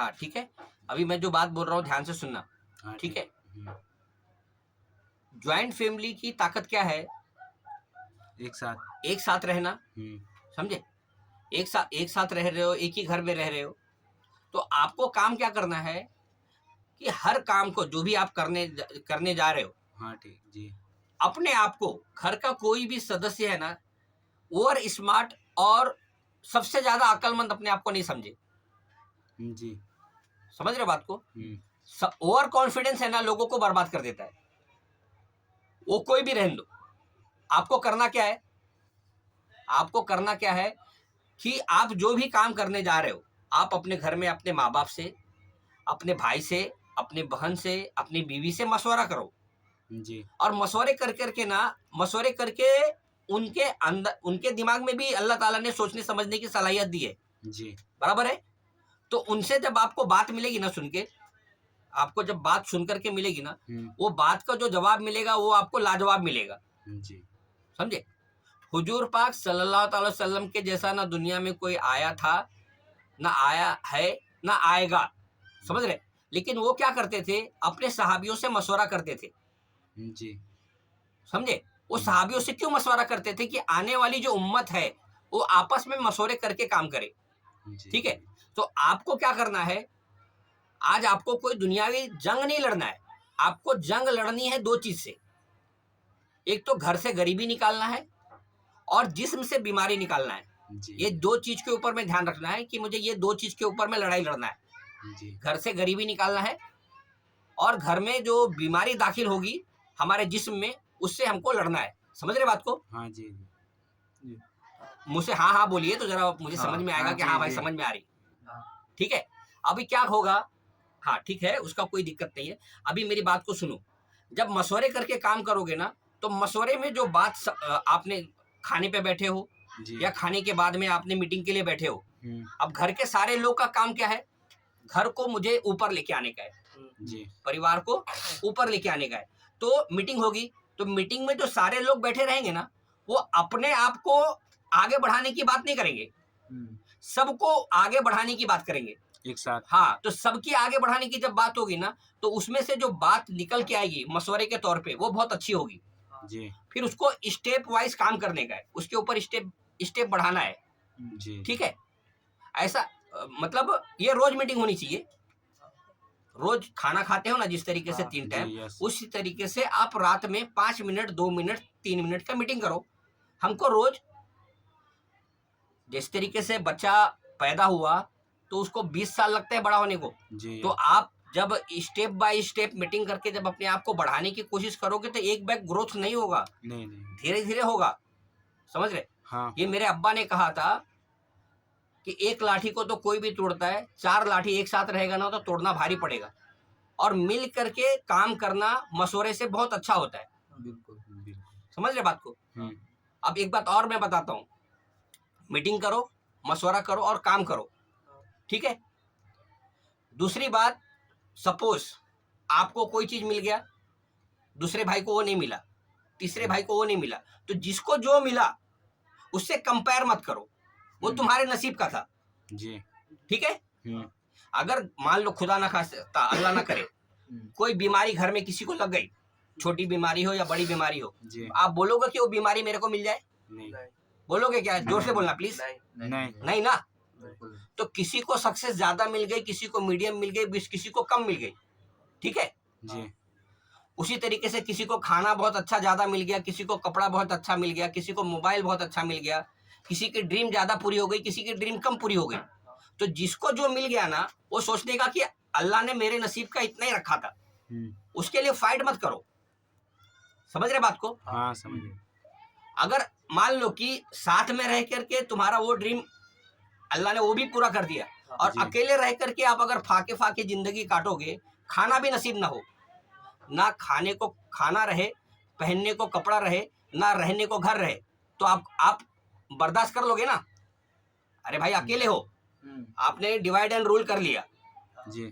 हाँ ठीक है, अभी मैं जो बात बोल रहा हूँ ध्यान से सुनना। हाँ ठीक है, हम्म, ज्वाइंट फैमिली की ताकत क्या है? एक साथ रहना। समझे? एक साथ रह रहे हो, एक ही घर में रह रहे हो, तो आपको काम क्या करना है कि हर काम को जो भी आप करने जा रहे हो, हाँ ठीक जी अपने आप को, घर का कोई भी सदस्य है ना, ओवर स्मार्ट और सबसे ज्यादा अक्लमंद अपने आप को नहीं समझे। जी समझ रहे हो बात को? ओवर कॉन्फिडेंस है ना, लोगों को बर्बाद कर देता है। वो कोई भी रहने दो, आपको करना क्या है? आपको करना क्या है कि आप जो भी काम करने जा रहे हो, आप अपने घर में अपने माँ बाप से, अपने भाई से, अपने बहन से, अपनी बीवी से मशवरा करो। जी और मशवरे कर करके ना, मशवरे करके उनके अंदर, उनके दिमाग में भी अल्लाह ताला ने सोचने समझने की सलाहियत दी है। जी बराबर है? तो उनसे जब आपको बात मिलेगी ना सुन के, आपको जब बात सुन करके मिलेगी ना, वो बात का जो जवाब मिलेगा वो आपको लाजवाब मिलेगा। जी समझे? हुजूर पाक सल्लल्लाहु अलैहि वसल्लम के जैसा ना दुनिया में कोई आया था, ना आया है, ना आएगा। समझ रहे? लेकिन वो क्या करते थे, अपने सहाबियों से मशवरा करते थे। जी समझे? वो सहाबियों से क्यों मशवरा करते थे कि आने वाली जो उम्मत है वो आपस में मशवरे करके काम करे। जी ठीक है, तो आपको क्या करना है, आज आपको कोई दुनियावी जंग नहीं लड़ना है, आपको जंग लड़नी है दो चीज से। एक तो घर से गरीबी निकालना है, और जिस्म से बीमारी निकालना है। जी ये दो चीज के ऊपर में ध्यान रखना है कि मुझे ये दो चीज के ऊपर में लड़ाई लड़ना है। जी घर से गरीबी निकालना है, और घर में जो बीमारी दाखिल होगी हमारे जिस्म में, उससे हमको लड़ना है। समझ रहे बात को? हाँ जी जी मुझसे हाँ हाँ बोलिए तो जरा मुझे हाँ समझ में आएगा हाँ कि जी हाँ भाई जी समझ में आ रही। हाँ ठीक है, अभी क्या होगा? हाँ ठीक है, उसका कोई दिक्कत नहीं है। अभी मेरी बात को सुनो। जब मशवरे करके काम करोगे ना, तो मशवरे में जो बात आपने खाने पे बैठे हो, जी या खाने के बाद में आपने मीटिंग के लिए बैठे हो, हम्म, अब घर के सारे लोग का काम क्या है? घर को मुझे ऊपर लेके आने का है, जी परिवार को ऊपर लेके आने का है। तो मीटिंग होगी, तो मीटिंग में जो सारे लोग बैठे रहेंगे ना, वो अपने आप को आगे बढ़ाने की बात नहीं करेंगे, सबको आगे बढ़ाने की बात करेंगे। एक साथ हाँ, तो सबकी आगे बढ़ाने की जब बात होगी ना, तो उसमें से जो बात निकल के आएगी मशवरे के तौर पे, वो बहुत अच्छी होगी। जी फिर उसको स्टेप वाइज काम करने का है, उसके ऊपर स्टेप स्टेप बढ़ाना है। जी ठीक है, ऐसा मतलब ये रोज मीटिंग होनी चाहिए। रोज खाना खाते हो ना जिस तरीके से 3 जी टाइम, यस उसी तरीके से आप रात में 5 मिनट, 2 मिनट, 3 मिनट का मीटिंग करो। हमको रोज, जिस तरीके से बच्चा पैदा हुआ तो उसको 20 साल लगते हैं बड़ा होने को, जी तो आप जब स्टेप बाय स्टेप मीटिंग करके जब अपने आप को बढ़ाने की कोशिश करोगे तो एक बैग ग्रोथ नहीं होगा, नहीं नहीं धीरे धीरे होगा। समझ रहे? हाँ ये मेरे अब्बा ने कहा था कि एक लाठी को तो कोई भी तोड़ता है, 4 लाठी एक साथ रहेगा ना तो तोड़ना भारी पड़ेगा। और मिल करके काम करना मशवरे से बहुत अच्छा होता है। बिल्कुल बिल्कुल समझ रहे बात को? अब एक बात और मैं बताता हूँ, मीटिंग करो, मशवरा करो और काम करो। ठीक है? दूसरी बात, सपोज आपको कोई चीज मिल गया, दूसरे भाई को वो नहीं मिला, तीसरे भाई को वो नहीं मिला, तो जिसको जो मिला उससे कंपेयर मत करो, वो तुम्हारे नसीब का था। जी ठीक है? अगर मान लो खुदा ना खास्ता, अल्लाह ना करे, कोई बीमारी घर में किसी को लग गई, छोटी बीमारी हो या बड़ी बीमारी हो, जी आप बोलोगे कि वो बीमारी मेरे को मिल जाए? नहीं बोलोगे क्या? जोर से बोलना प्लीज। नहीं नहीं ना? तो किसी को सक्सेस ज्यादा मिल गई, किसी को मीडियम मिल गई, किसी को कम मिल गई। ठीक है? जी उसी तरीके से किसी को खाना बहुत अच्छा ज्यादा मिल गया, किसी को कपड़ा बहुत अच्छा मिल गया, किसी को मोबाइल बहुत अच्छा मिल गया, किसी की ड्रीम ज्यादा पूरी हो गई, किसी की ड्रीम कम पूरी हो गई। तो जिसको जो मिल गया ना, वो सोचने का कि अल्लाह ने मेरे नसीब का इतना ही रखा था, उसके लिए फाइट मत करो। समझ रहे बात को? हाँ समझ गए अगर मान लो कि साथ में रह करके तुम्हारा वो ड्रीम अल्लाह ने वो भी पूरा कर दिया, और जी। अकेले रह करके आप अगर फाके फाके जिंदगी काटोगे, खाना भी नसीब ना हो, ना खाने को खाना रहे, पहनने को कपड़ा रहे, ना रहने को घर रहे, तो आप बर्दाश्त कर लोगे ना? अरे भाई अकेले हो, आपने डिवाइड एंड रूल कर लिया, जी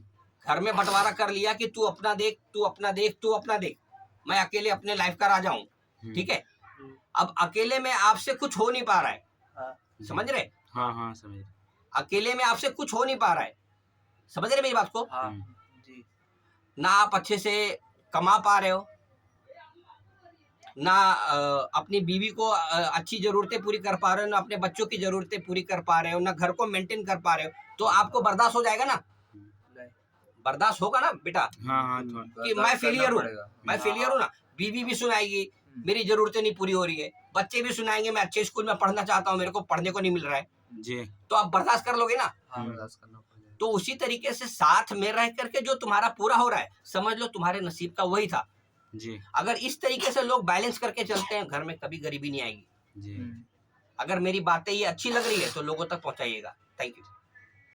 घर में बंटवारा कर लिया कि तू अपना देख, तू अपना देख, तू अपना देख, मैं अकेले अपने लाइफ का राजा हूँ। ठीक है? अब अकेले में आपसे कुछ हो नहीं पा रहा है। समझ रहे? हाँ हाँ समझ रहे अकेले में आपसे कुछ हो नहीं पा रहा है। समझ रहे मेरी बात को? हाँ हम्म, जी ना आप अच्छे से कमा पा रहे हो, ना अपनी बीवी को अच्छी जरूरतें पूरी कर पा रहे हो, ना अपने बच्चों की जरूरतें पूरी कर पा रहे हो, ना घर को मेंटेन कर पा रहे हो, तो आपको बर्दाश्त हो जाएगा ना? नहीं बर्दाश्त होगा ना बेटा हाँ हाँ थोड़ा कि मैं बर्दाश्त फेलियर करना हूँ, पड़ेगा। मैं फेलियर हूँ ना। बीवी भी सुनाएगी मेरी जरूरतें नहीं पूरी हो रही है, बच्चे भी सुनाएंगे मैं अच्छे स्कूल में पढ़ना चाहता हूँ, मेरे को पढ़ने को नहीं मिल रहा है, जी तो आप बर्दाश्त कर लोगे ना? हाँ बर्दाश्त करना पड़ेगा। तो उसी तरीके से साथ में रह करके जो तुम्हारा पूरा हो रहा है, समझ लो तुम्हारे नसीब का वही था। जी अगर इस तरीके से लोग बैलेंस करके चलते हैं, घर में कभी गरीबी नहीं आएगी। जी अगर मेरी बातें ये अच्छी लग रही है तो लोगों तक पहुंचाइएगा। Thank you.